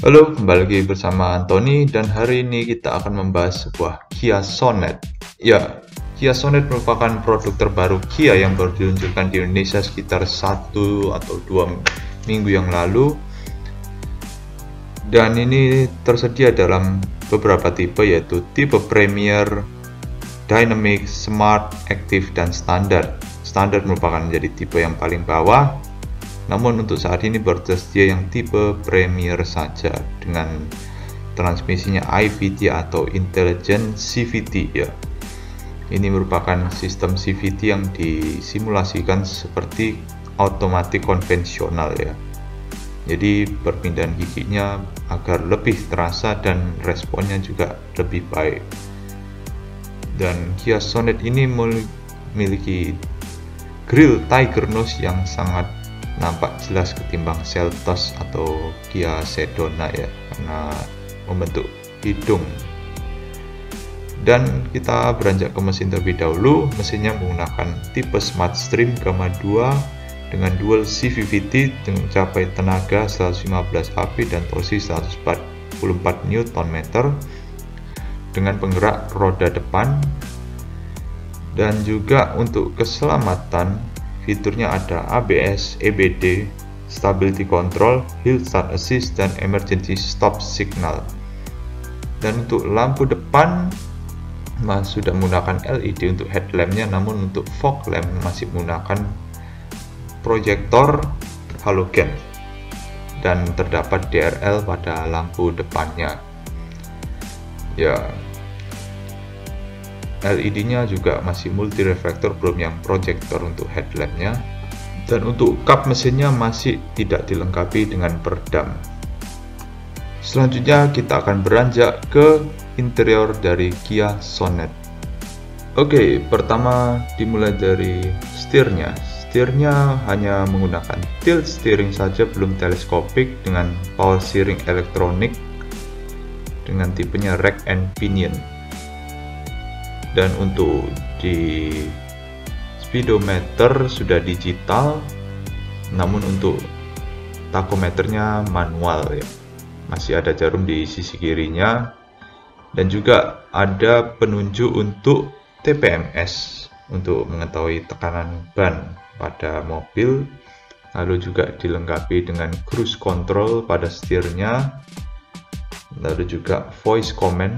Halo, kembali lagi bersama Anthony dan hari ini kita akan membahas sebuah Kia Sonet. Ya, Kia Sonet merupakan produk terbaru Kia yang baru diluncurkan di Indonesia sekitar 1 atau 2 minggu yang lalu. Dan ini tersedia dalam beberapa tipe, yaitu tipe Premier, Dynamic, Smart, Active, dan Standard. Standard merupakan menjadi tipe yang paling bawah. Namun untuk saat ini baru tersedia yang tipe Premier saja dengan transmisinya IVT atau Intelligent CVT ya. Ini merupakan sistem CVT yang disimulasikan seperti otomatis konvensional ya. Jadi perpindahan giginya agar lebih terasa dan responnya juga lebih baik. Dan Kia Sonet ini memiliki grill Tiger Nose yang sangat nampak jelas ketimbang Seltos atau Kia Sedona ya, karena membentuk hidung. Dan kita beranjak ke mesin terlebih dahulu. Mesinnya menggunakan tipe Smart Stream Gamma 2 dengan dual CVT mencapai tenaga 115 HP dan torsi 144 Nm dengan penggerak roda depan. Dan juga untuk keselamatan, fiturnya ada ABS, EBD, Stability Control, Hill Start Assist, dan Emergency Stop Signal. Dan untuk lampu depan sudah menggunakan LED untuk headlampnya, namun untuk fog lamp masih menggunakan proyektor halogen dan terdapat DRL pada lampu depannya. Ya, LED-nya juga masih multi reflektor, belum yang proyektor untuk headlampnya. Dan untuk kap mesinnya masih tidak dilengkapi dengan peredam. Selanjutnya kita akan beranjak ke interior dari Kia Sonet. Oke, pertama dimulai dari setirnya. Setirnya hanya menggunakan tilt steering saja, belum teleskopik, dengan power steering elektronik dengan tipenya rack and pinion. Dan untuk di speedometer sudah digital, namun untuk tachometernya manual ya. Masih ada jarum di sisi kirinya, dan juga ada penunjuk untuk TPMS untuk mengetahui tekanan ban pada mobil. Lalu juga dilengkapi dengan cruise control pada setirnya, lalu juga voice command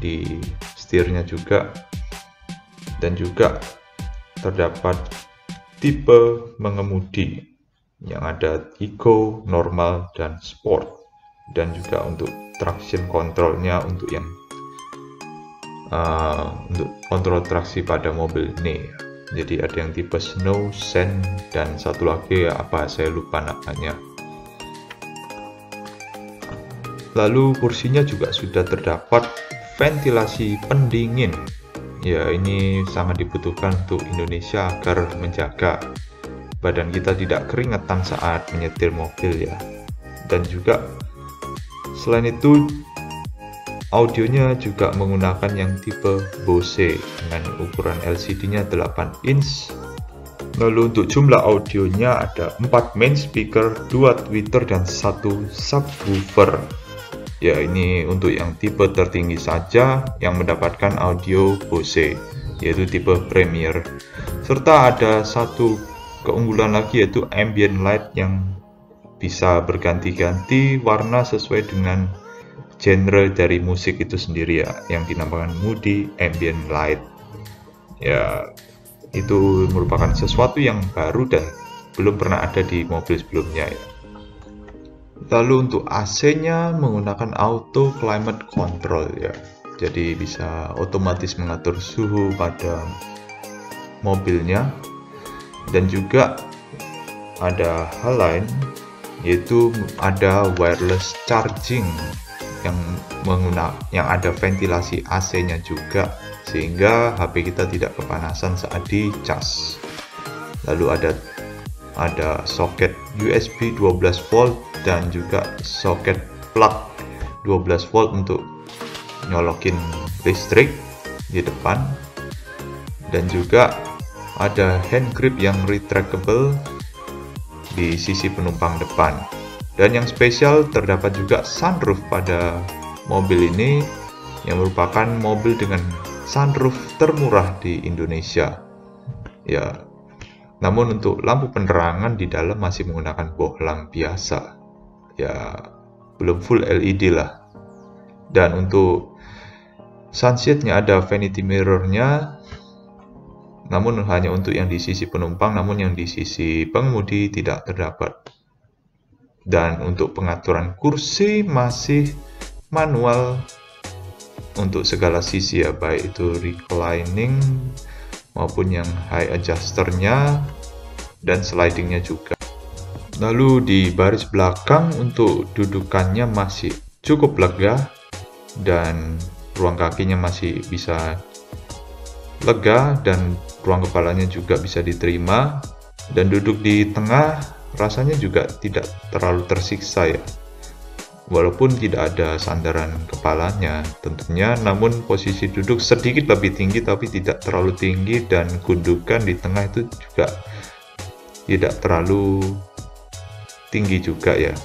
di setirnya juga. Dan juga terdapat tipe mengemudi yang ada Eco, Normal, dan Sport. Dan juga untuk traction controlnya untuk yang untuk kontrol traksi pada mobil ini. Jadi ada yang tipe Snow, Sand, dan satu lagi ya, apa saya lupa namanya. Lalu kursinya juga sudah terdapat ventilasi pendingin. Ya, ini sangat dibutuhkan untuk Indonesia agar menjaga badan kita tidak keringetan saat menyetir mobil ya. Dan juga selain itu audionya juga menggunakan yang tipe Bose dengan ukuran LCD-nya 8 inch. Lalu untuk jumlah audionya ada 4 main speaker, 2 tweeter, dan 1 subwoofer. Ya, ini untuk yang tipe tertinggi saja yang mendapatkan audio Bose, yaitu tipe Premier. Serta ada satu keunggulan lagi, yaitu ambient light yang bisa berganti-ganti warna sesuai dengan genre dari musik itu sendiri ya, yang dinamakan moody ambient light. Ya, itu merupakan sesuatu yang baru dan belum pernah ada di mobil sebelumnya ya. Lalu untuk AC-nya menggunakan auto climate control ya. Jadi bisa otomatis mengatur suhu pada mobilnya. Dan juga ada hal lain, yaitu ada wireless charging yang ada ventilasi AC-nya juga, sehingga HP kita tidak kepanasan saat dicas. Lalu ada soket USB 12 volt dan juga soket plug 12 volt untuk nyolokin listrik di depan. Dan juga ada hand grip yang retractable di sisi penumpang depan. Dan yang spesial, terdapat juga sunroof pada mobil ini, yang merupakan mobil dengan sunroof termurah di Indonesia. Ya, namun untuk lampu penerangan di dalam masih menggunakan bohlam biasa. Ya, belum full LED lah. Dan untuk sunshade-nya ada vanity mirror-nya, namun hanya untuk yang di sisi penumpang, namun yang di sisi pengemudi tidak terdapat. Dan untuk pengaturan kursi masih manual untuk segala sisi ya, baik itu reclining maupun yang high adjuster-nya dan sliding-nya juga. Lalu di baris belakang untuk dudukannya masih cukup lega dan ruang kakinya masih bisa lega dan ruang kepalanya juga bisa diterima, dan duduk di tengah rasanya juga tidak terlalu tersiksa ya, walaupun tidak ada sandaran kepalanya tentunya, namun posisi duduk sedikit lebih tinggi tapi tidak terlalu tinggi, dan gundukan di tengah itu juga tidak terlalu tinggi juga ya,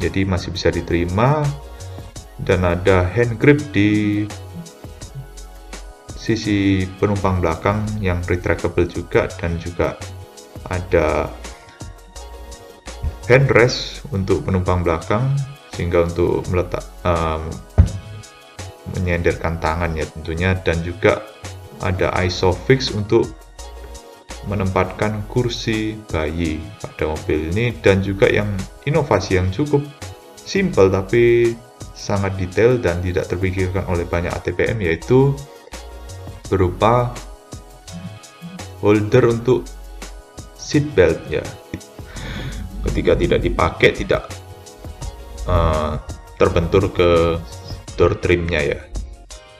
jadi masih bisa diterima. Dan ada hand grip di sisi penumpang belakang yang retractable juga, dan juga ada handrest untuk penumpang belakang sehingga untuk menyenderkan tangan ya tentunya, dan juga ada isofix untuk menempatkan kursi bayi pada mobil ini. Dan juga yang inovasi yang cukup simple tapi sangat detail dan tidak terpikirkan oleh banyak ATPM, yaitu berupa holder untuk seat belt ya. Ketika tidak dipakai tidak terbentur ke door trimnya ya.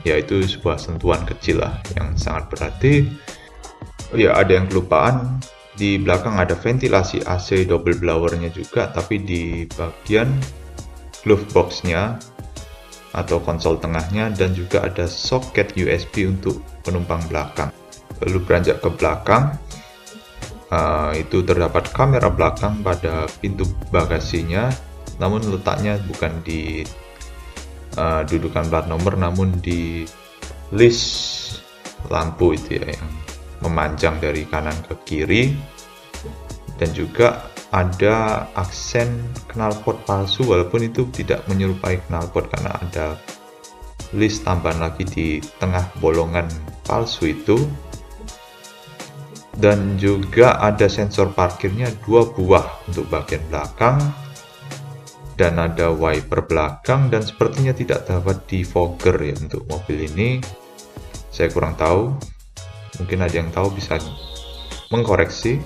Yaitu sebuah sentuhan kecil lah yang sangat berarti. Oh ya, ada yang kelupaan, di belakang ada ventilasi AC double blowernya juga, tapi di bagian glove boxnya atau konsol tengahnya, dan juga ada soket USB untuk penumpang belakang. Lalu beranjak ke belakang, itu terdapat kamera belakang pada pintu bagasinya, namun letaknya bukan di dudukan plat nomor, namun di list lampu itu ya, yang memanjang dari kanan ke kiri. Dan juga ada aksen knalpot palsu, walaupun itu tidak menyerupai knalpot karena ada list tambahan lagi di tengah bolongan palsu itu. Dan juga ada sensor parkirnya 2 buah untuk bagian belakang, dan ada wiper belakang, dan sepertinya tidak dapat defogger ya untuk mobil ini. Saya kurang tahu, mungkin ada yang tahu bisa mengkoreksi.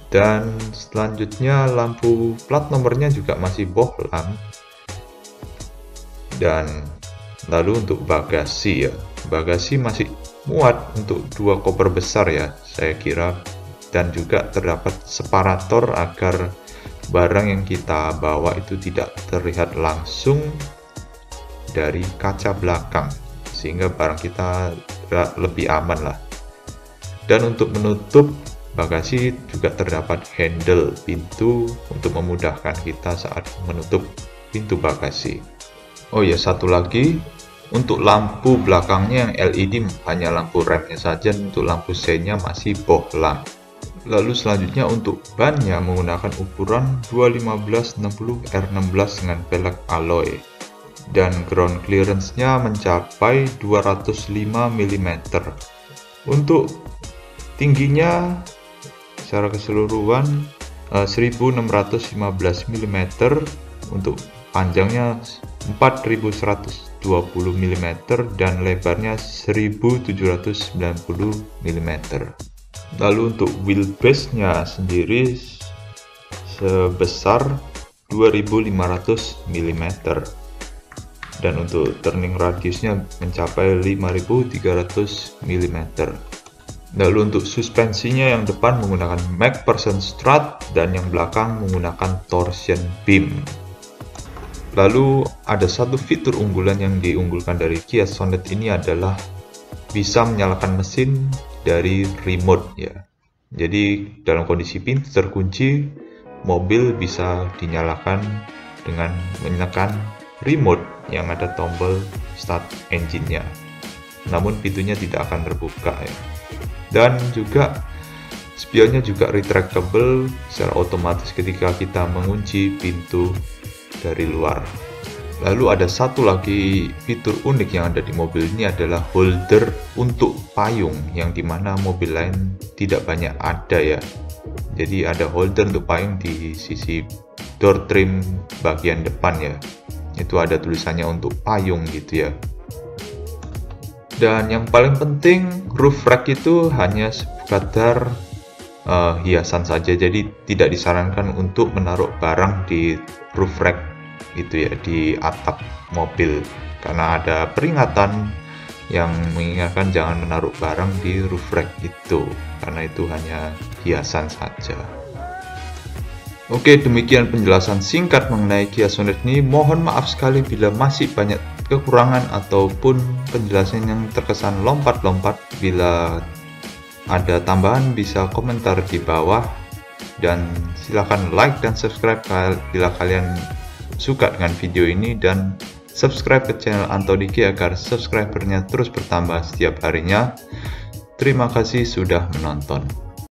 Dan selanjutnya lampu plat nomornya juga masih bohlam. Dan lalu untuk bagasi ya, bagasi masih muat untuk 2 koper besar ya saya kira, dan juga terdapat separator agar barang yang kita bawa itu tidak terlihat langsung dari kaca belakang, sehingga barang kita lebih aman lah. Dan untuk menutup bagasi juga terdapat handle pintu untuk memudahkan kita saat menutup pintu bagasi. Oh ya, satu lagi, untuk lampu belakangnya yang LED hanya lampu remnya saja, untuk lampu seinnya masih bohlam. Lalu selanjutnya untuk bannya menggunakan ukuran 215/60 R16 dengan velg alloy, dan ground clearance-nya mencapai 205 mm. Untuk tingginya secara keseluruhan 1615 mm, untuk panjangnya 4120 mm, dan lebarnya 1790 mm. Lalu untuk wheelbase-nya sendiri sebesar 2500 mm, dan untuk turning radiusnya mencapai 5300 mm. Lalu untuk suspensinya yang depan menggunakan MacPherson strut, dan yang belakang menggunakan torsion beam. Lalu ada satu fitur unggulan yang diunggulkan dari Kia Sonet ini adalah bisa menyalakan mesin dari remote ya. Jadi dalam kondisi pintu terkunci, mobil bisa dinyalakan dengan menekan remote yang ada tombol start engine-nya. Namun pintunya tidak akan terbuka ya. Dan juga spionnya juga retractable secara otomatis ketika kita mengunci pintu dari luar. Lalu ada satu lagi fitur unik yang ada di mobil ini adalah holder untuk payung, yang dimana mobil lain tidak banyak ada ya. Jadi ada holder untuk payung di sisi door trim bagian depan ya. Itu ada tulisannya untuk payung gitu ya. Dan yang paling penting, roof rack itu hanya sekadar hiasan saja, jadi tidak disarankan untuk menaruh barang di roof rack itu ya, di atap mobil, karena ada peringatan yang mengingatkan jangan menaruh barang di roof rack itu, karena itu hanya hiasan saja. Oke, demikian penjelasan singkat mengenai Kia Sonet ini. Mohon maaf sekali bila masih banyak kekurangan ataupun penjelasan yang terkesan lompat-lompat. Bila ada tambahan bisa komentar di bawah, dan silakan like dan subscribe bila kalian suka dengan video ini, dan subscribe ke channel Antodiki agar subscribernya terus bertambah setiap harinya. Terima kasih sudah menonton.